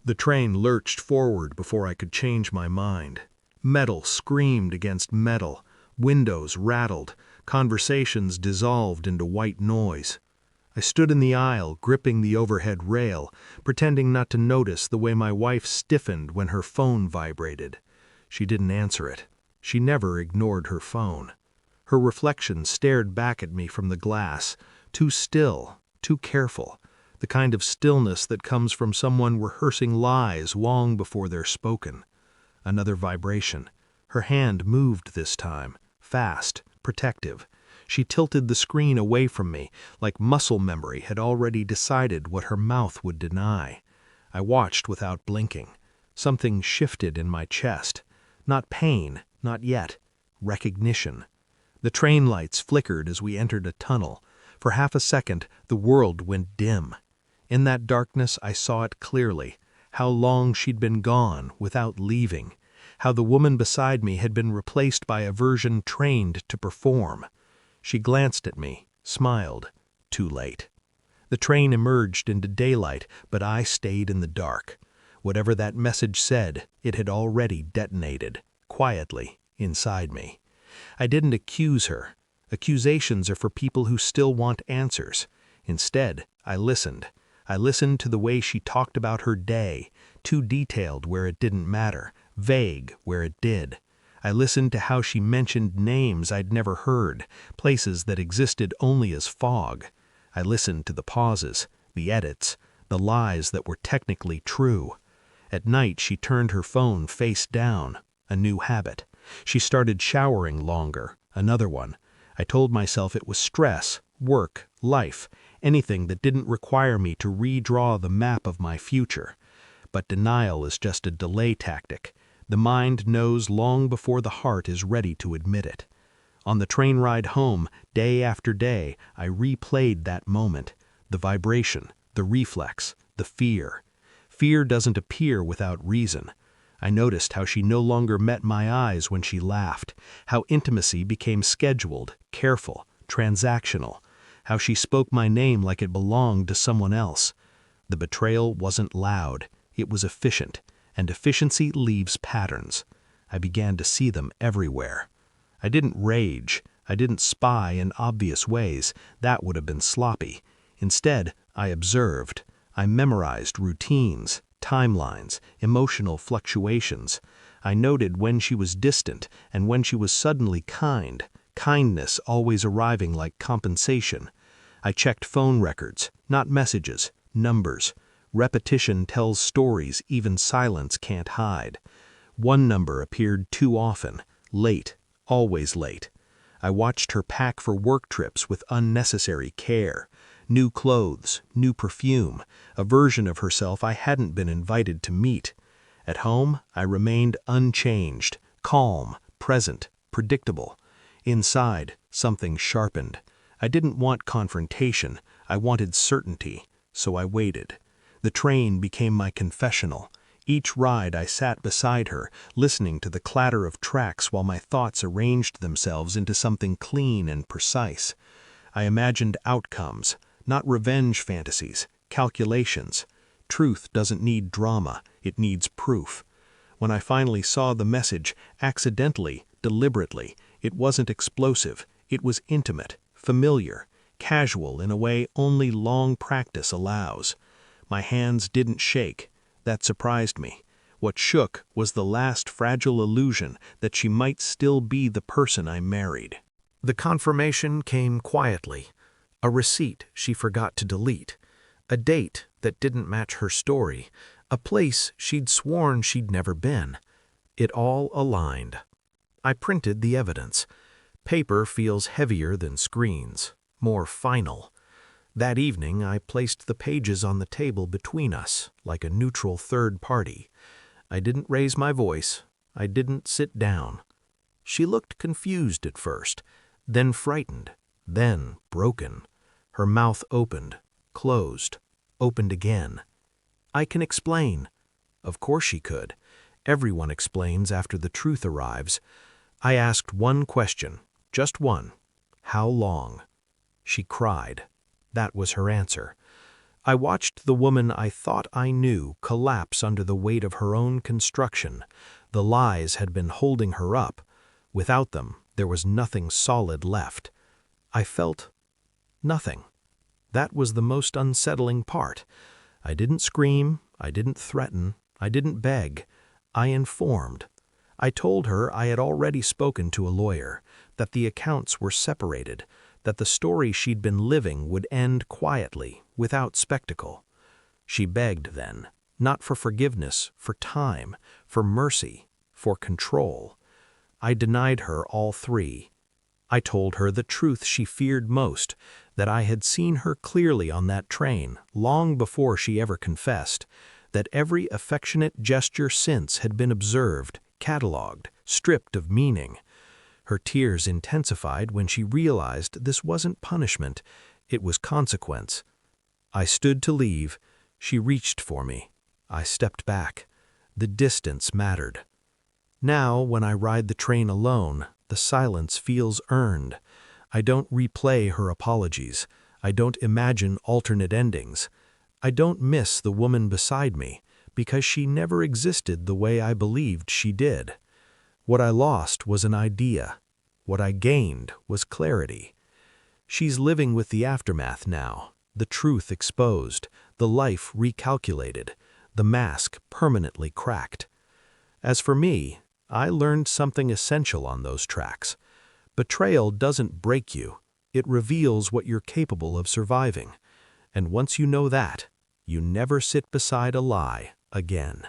The train lurched forward before I could change my mind. Metal screamed against metal, windows rattled, conversations dissolved into white noise. I stood in the aisle, gripping the overhead rail, pretending not to notice the way my wife stiffened when her phone vibrated. She didn't answer it. She never ignored her phone. Her reflection stared back at me from the glass, too still, too careful, the kind of stillness that comes from someone rehearsing lies long before they're spoken. Another vibration. Her hand moved this time, fast, protective. She tilted the screen away from me, like muscle memory had already decided what her mouth would deny. I watched without blinking. Something shifted in my chest. Not pain, not yet. Recognition. The train lights flickered as we entered a tunnel. For half a second, the world went dim. In that darkness, I saw it clearly. How long she'd been gone, without leaving. How the woman beside me had been replaced by a version trained to perform. She glanced at me, smiled. Too late. The train emerged into daylight, but I stayed in the dark. Whatever that message said, it had already detonated, quietly, inside me. I didn't accuse her. Accusations are for people who still want answers. Instead, I listened. I listened to the way she talked about her day, too detailed where it didn't matter, vague where it did. I listened to how she mentioned names I'd never heard, places that existed only as fog. I listened to the pauses, the edits, the lies that were technically true. At night, she turned her phone face down, a new habit. She started showering longer, another one. I told myself it was stress, work, life, anything that didn't require me to redraw the map of my future. But denial is just a delay tactic. The mind knows long before the heart is ready to admit it. On the train ride home, day after day, I replayed that moment. The vibration, the reflex, the fear. Fear doesn't appear without reason. I noticed how she no longer met my eyes when she laughed, how intimacy became scheduled, careful, transactional, how she spoke my name like it belonged to someone else. The betrayal wasn't loud, it was efficient, and efficiency leaves patterns. I began to see them everywhere. I didn't rage, I didn't spy in obvious ways, that would have been sloppy. Instead, I observed. I memorized routines, timelines, emotional fluctuations. I noted when she was distant and when she was suddenly kind, kindness always arriving like compensation. I checked phone records, not messages, numbers. Repetition tells stories even silence can't hide. One number appeared too often, late, always late. I watched her pack for work trips with unnecessary care. New clothes, new perfume, a version of herself I hadn't been invited to meet. At home, I remained unchanged, calm, present, predictable. Inside, something sharpened. I didn't want confrontation, I wanted certainty, so I waited. The train became my confessional. Each ride I sat beside her, listening to the clatter of tracks while my thoughts arranged themselves into something clean and precise. I imagined outcomes, not revenge fantasies, calculations. Truth doesn't need drama, it needs proof. When I finally saw the message, accidentally, deliberately, it wasn't explosive, it was intimate, familiar, casual in a way only long practice allows. My hands didn't shake. That surprised me. What shook was the last fragile illusion that she might still be the person I married. The confirmation came quietly. A receipt she forgot to delete. A date that didn't match her story. A place she'd sworn she'd never been. It all aligned. I printed the evidence. Paper feels heavier than screens, more final. That evening, I placed the pages on the table between us, like a neutral third party. I didn't raise my voice. I didn't sit down. She looked confused at first, then frightened, then broken. Her mouth opened, closed, opened again. I can explain. Of course she could. Everyone explains after the truth arrives. I asked one question, just one. How long? She cried. That was her answer. I watched the woman I thought I knew collapse under the weight of her own construction. The lies had been holding her up. Without them, there was nothing solid left. I felt nothing. That was the most unsettling part. I didn't scream, I didn't threaten, I didn't beg. I informed. I told her I had already spoken to a lawyer, that the accounts were separated, that the story she'd been living would end quietly, without spectacle. She begged then, not for forgiveness, for time, for mercy, for control. I denied her all three. I told her the truth she feared most, that I had seen her clearly on that train, long before she ever confessed, that every affectionate gesture since had been observed, catalogued, stripped of meaning. Her tears intensified when she realized this wasn't punishment, it was consequence. I stood to leave. She reached for me. I stepped back. The distance mattered. Now, when I ride the train alone, the silence feels earned. I don't replay her apologies. I don't imagine alternate endings. I don't miss the woman beside me, because she never existed the way I believed she did. What I lost was an idea. What I gained was clarity. She's living with the aftermath now, the truth exposed, the life recalculated, the mask permanently cracked. As for me, I learned something essential on those tracks. Betrayal doesn't break you. It reveals what you're capable of surviving. And once you know that, you never sit beside a lie again.